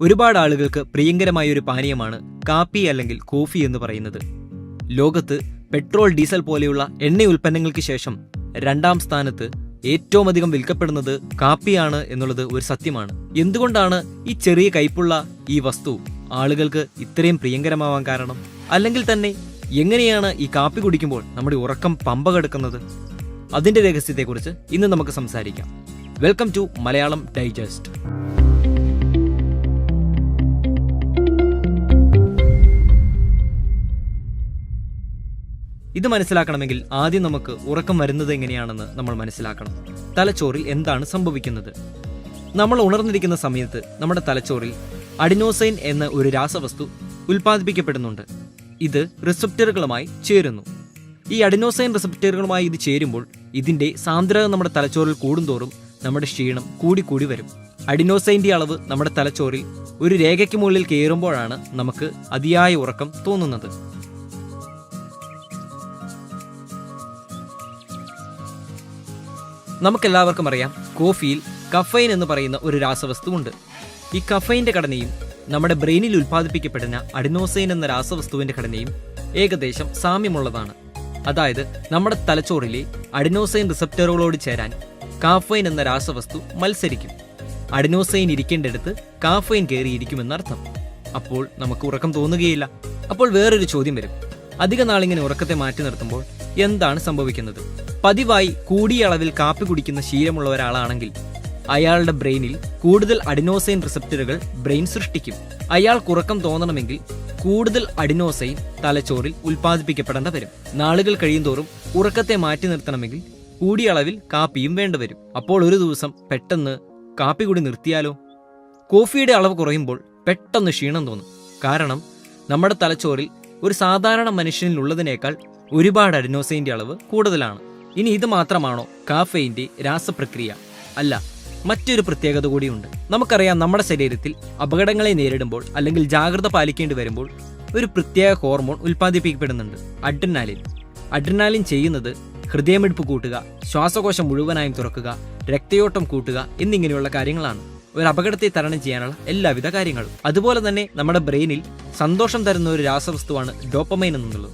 ഒരുപാട് ആളുകൾക്ക് പ്രിയങ്കരമായ ഒരു പാനീയമാണ് കാപ്പി അല്ലെങ്കിൽ കോഫി എന്ന് പറയുന്നത്. ലോകത്ത് പെട്രോൾ, ഡീസൽ പോലെയുള്ള എണ്ണ ഉൽപ്പന്നങ്ങൾക്ക് ശേഷം 2ാം സ്ഥാനത്ത് ഏറ്റവും അധികം വിൽക്കപ്പെടുന്നത് കാപ്പിയാണ് എന്നുള്ളത് ഒരു സത്യമാണ്. എന്തുകൊണ്ടാണ് ഈ ചെറിയ കയ്പുള്ള ഈ വസ്തു ആളുകൾക്ക് ഇത്രയും പ്രിയങ്കരമാവാൻ കാരണം? അല്ലെങ്കിൽ തന്നെ എങ്ങനെയാണ് ഈ കാപ്പി കുടിക്കുമ്പോൾ നമ്മുടെ ഉറക്കം പമ്പ കടക്കുന്നത്? അതിന്റെ രഹസ്യത്തെക്കുറിച്ച് ഇന്ന് നമുക്ക് സംസാരിക്കാം. Welcome to Malayalam digest. ഇത് മനസ്സിലാക്കണമെങ്കിൽ ആദ്യം നമുക്ക് ഉറക്കം വരുന്നത് എങ്ങനെയാണെന്ന് നമ്മൾ മനസ്സിലാക്കണം. തലച്ചോറിൽ എന്താണ് സംഭവിക്കുന്നത്? നമ്മൾ ഉണർന്നിരിക്കുന്ന സമയത്ത് നമ്മുടെ തലച്ചോറിൽ അഡിനോസൈൻ എന്ന ഒരു രാസവസ്തു ഉൽപ്പാദിപ്പിക്കപ്പെടുന്നുണ്ട്. ഇത് റിസപ്റ്ററുകളുമായി ചേരുന്നു. ഈ അഡിനോസൈൻ റിസപ്റ്ററുകളുമായി ഇത് ചേരുമ്പോൾ ഇതിന്റെ സാന്ദ്രത നമ്മുടെ തലച്ചോറിൽ കൂടുന്തോറും നമ്മുടെ ക്ഷീണം കൂടിക്കൂടി വരും. അഡിനോസൈൻ്റെ അളവ് നമ്മുടെ തലച്ചോറിൽ ഒരു രേഖയ്ക്ക് മുകളിൽ കയറുമ്പോഴാണ് നമുക്ക് അതിയായ ഉറക്കം തോന്നുന്നത്. നമുക്കെല്ലാവർക്കും അറിയാം, കോഫിയിൽ കഫൈൻ എന്ന് പറയുന്ന ഒരു രാസവസ്തു ഉണ്ട്. ഈ കഫൈൻ്റെ ഘടനയും നമ്മുടെ ബ്രെയിനിൽ ഉൽപ്പാദിപ്പിക്കപ്പെടുന്ന അഡിനോസൈൻ എന്ന രാസവസ്തുവിന്റെ ഘടനയും ഏകദേശം സാമ്യമുള്ളതാണ്. അതായത് നമ്മുടെ തലച്ചോറിലെ അഡിനോസൈൻ റിസപ്റ്ററുകളോട് ചേരാൻ കാഫൈൻ എന്ന രാസവസ്തു മത്സരിക്കും. അഡിനോസൈൻ ഇരിക്കേണ്ടടുത്ത് കാഫൈൻ കയറിയിരിക്കുമെന്നർത്ഥം. അപ്പോൾ നമുക്ക് ഉറക്കം തോന്നുകയില്ല. അപ്പോൾ വേറൊരു ചോദ്യം വരും, അധിക നാളിങ്ങനെ ഉറക്കത്തെ മാറ്റി നിർത്തുമ്പോൾ എന്താണ് സംഭവിക്കുന്നത്? പതിവായി കൂടിയ അളവിൽ കാപ്പി കുടിക്കുന്ന ശീലമുള്ള ഒരാളാണെങ്കിൽ അയാളുടെ ബ്രെയിനിൽ കൂടുതൽ അഡിനോസൈൻ റിസപ്റ്ററുകൾ ബ്രെയിൻ സൃഷ്ടിക്കും. അയാൾക്ക് ഉറക്കം തോന്നണമെങ്കിൽ കൂടുതൽ അഡിനോസൈൻ തലച്ചോറിൽ ഉൽപ്പാദിപ്പിക്കപ്പെടേണ്ട വരും. നാളുകൾ കഴിയുന്തോറും ഉറക്കത്തെ മാറ്റി നിർത്തണമെങ്കിൽ കൂടിയ അളവിൽ കാപ്പിയും വേണ്ടിവരും. അപ്പോൾ ഒരു ദിവസം പെട്ടെന്ന് കാപ്പി കൂടി നിർത്തിയാലോ? കോഫിയുടെ അളവ് കുറയുമ്പോൾ പെട്ടെന്ന് ക്ഷീണം തോന്നും. കാരണം നമ്മുടെ തലച്ചോറിൽ ഒരു സാധാരണ മനുഷ്യനിലുള്ളതിനേക്കാൾ ഒരുപാട് അഡിനോസൈൻ്റെ അളവ് കൂടുതലാണ്. ഇനി ഇത് മാത്രമാണോ കാഫൈൻ്റെ രാസപ്രക്രിയ? അല്ല, മറ്റൊരു പ്രത്യേകത കൂടിയുണ്ട്. നമുക്കറിയാം, നമ്മുടെ ശരീരത്തിൽ അപകടങ്ങളെ നേരിടുമ്പോൾ അല്ലെങ്കിൽ ജാഗ്രത പാലിക്കേണ്ടി വരുമ്പോൾ ഒരു പ്രത്യേക ഹോർമോൺ ഉൽപ്പാദിപ്പിക്കപ്പെടുന്നുണ്ട്, അഡ്രിനാലിൻ. അഡ്രിനാലിൻ ചെയ്യുന്നത് ഹൃദയമിടിപ്പ് കൂട്ടുക, ശ്വാസകോശം മുഴുവനായും തുറക്കുക, രക്തയോട്ടം കൂട്ടുക എന്നിങ്ങനെയുള്ള കാര്യങ്ങളാണ്. ഒരു അപകടത്തെ തരണം ചെയ്യാനുള്ള എല്ലാവിധ കാര്യങ്ങളും. അതുപോലെ തന്നെ നമ്മുടെ ബ്രെയിനിൽ സന്തോഷം തരുന്ന ഒരു രാസവസ്തുവാണ് ഡോപ്പമൈൻ എന്നുള്ളത്.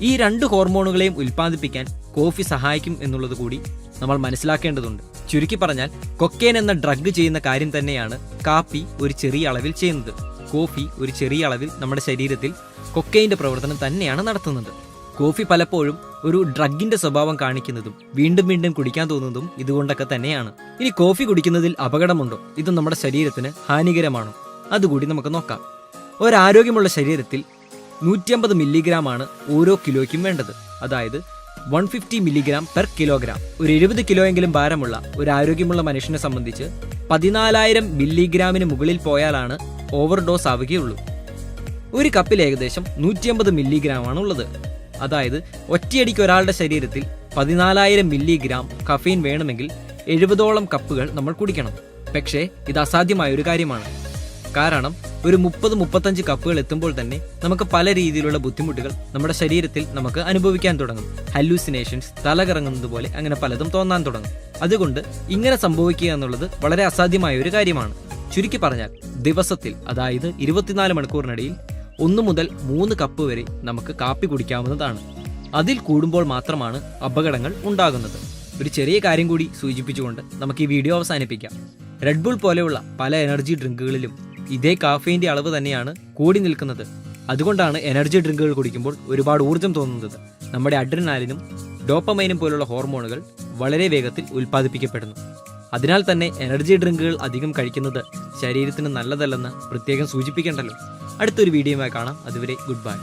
ഈ 2 ഹോർമോണുകളെയും ഉൽപ്പാദിപ്പിക്കാൻ കോഫി സഹായിക്കും എന്നുള്ളത് കൂടി നമ്മൾ മനസ്സിലാക്കേണ്ടതുണ്ട്. ചുരുക്കി പറഞ്ഞാൽ, കൊക്കൈൻ എന്ന ഡ്രഗ് ചെയ്യുന്ന കാര്യം തന്നെയാണ് കാപ്പി ഒരു ചെറിയ അളവിൽ ചെയ്യുന്നത്. കോഫി ഒരു ചെറിയ അളവിൽ നമ്മുടെ ശരീരത്തിൽ കൊക്കൈൻ്റെ പ്രവർത്തനം തന്നെയാണ് നടത്തുന്നത്. കോഫി പലപ്പോഴും ഒരു ഡ്രഗിന്റെ സ്വഭാവം കാണിക്കുന്നതും വീണ്ടും വീണ്ടും കുടിക്കാൻ തോന്നുന്നതും ഇതുകൊണ്ടൊക്കെ തന്നെയാണ്. ഇനി കോഫി കുടിക്കുന്നതിൽ അപകടമുണ്ടോ? ഇത് നമ്മുടെ ശരീരത്തിന് ഹാനികരമാണോ? അതുകൂടി നമുക്ക് നോക്കാം. ഒരാരോഗ്യമുള്ള ശരീരത്തിൽ 150 മില്ലിഗ്രാമാണ് ഓരോ കിലോയ്ക്കും വേണ്ടത്. അതായത് 150 മില്ലിഗ്രാം പെർ കിലോഗ്രാം. ഒരു 70 കിലോയെങ്കിലും ഭാരമുള്ള ഒരു ആരോഗ്യമുള്ള മനുഷ്യനെ സംബന്ധിച്ച് 14,000 മില്ലിഗ്രാമിന് മുകളിൽ പോയാലാണ് ഓവർഡോസ് ആവുകയുള്ളൂ. ഒരു കപ്പിൽ ഏകദേശം 150 മില്ലിഗ്രാമാണ് ഉള്ളത്. അതായത് ഒറ്റയടിക്ക് ഒരാളുടെ ശരീരത്തിൽ 14,000 മില്ലിഗ്രാം കഫീൻ വേണമെങ്കിൽ 70ഓളം കപ്പുകൾ നമ്മൾ കുടിക്കണം. പക്ഷേ ഇത് അസാധ്യമായ ഒരു കാര്യമാണ്. കാരണം ഒരു 30-35 കപ്പുകൾ എത്തുമ്പോൾ തന്നെ നമുക്ക് പല രീതിയിലുള്ള ബുദ്ധിമുട്ടുകൾ നമ്മുടെ ശരീരത്തിൽ നമുക്ക് അനുഭവിക്കാൻ തുടങ്ങും. ഹല്ലൂസിനേഷൻസ്, തലകറങ്ങുന്നത് പോലെ അങ്ങനെ പലതും തോന്നാൻ തുടങ്ങും. അതുകൊണ്ട് ഇങ്ങനെ സംഭവിക്കുക എന്നുള്ളത് വളരെ അസാധ്യമായ ഒരു കാര്യമാണ്. ചുരുക്കി പറഞ്ഞാൽ, ദിവസത്തിൽ അതായത് 24 മണിക്കൂറിനിടയിൽ 1 മുതൽ 3 കപ്പ് വരെ നമുക്ക് കാപ്പി കുടിക്കാവുന്നതാണ്. അതിൽ കൂടുമ്പോൾ മാത്രമാണ് അപകടങ്ങൾ ഉണ്ടാകുന്നത്. ഒരു ചെറിയ കാര്യം കൂടി സൂചിപ്പിച്ചുകൊണ്ട് നമുക്ക് ഈ വീഡിയോ അവസാനിപ്പിക്കാം. റെഡ് ബുൾ പോലെയുള്ള പല എനർജി ഡ്രിങ്കുകളിലും ഇതേ കാഫൈൻ്റെ അളവ് തന്നെയാണ് കൂടി നിൽക്കുന്നത്. അതുകൊണ്ടാണ് എനർജി ഡ്രിങ്കുകൾ കുടിക്കുമ്പോൾ ഒരുപാട് ഊർജ്ജം തോന്നുന്നത്. നമ്മുടെ അഡ്രിനാലിനും ഡോപ്പമൈനും പോലുള്ള ഹോർമോണുകൾ വളരെ വേഗത്തിൽ ഉൽപ്പാദിപ്പിക്കപ്പെടുന്നു. അതിനാൽ തന്നെ എനർജി ഡ്രിങ്കുകൾ അധികം കഴിക്കുന്നത് ശരീരത്തിന് നല്ലതല്ലെന്ന് പ്രത്യേകം സൂചിപ്പിക്കേണ്ടല്ലോ. അടുത്തൊരു വീഡിയോയുമായി കാണാം. അതുവരെ ഗുഡ് ബൈ.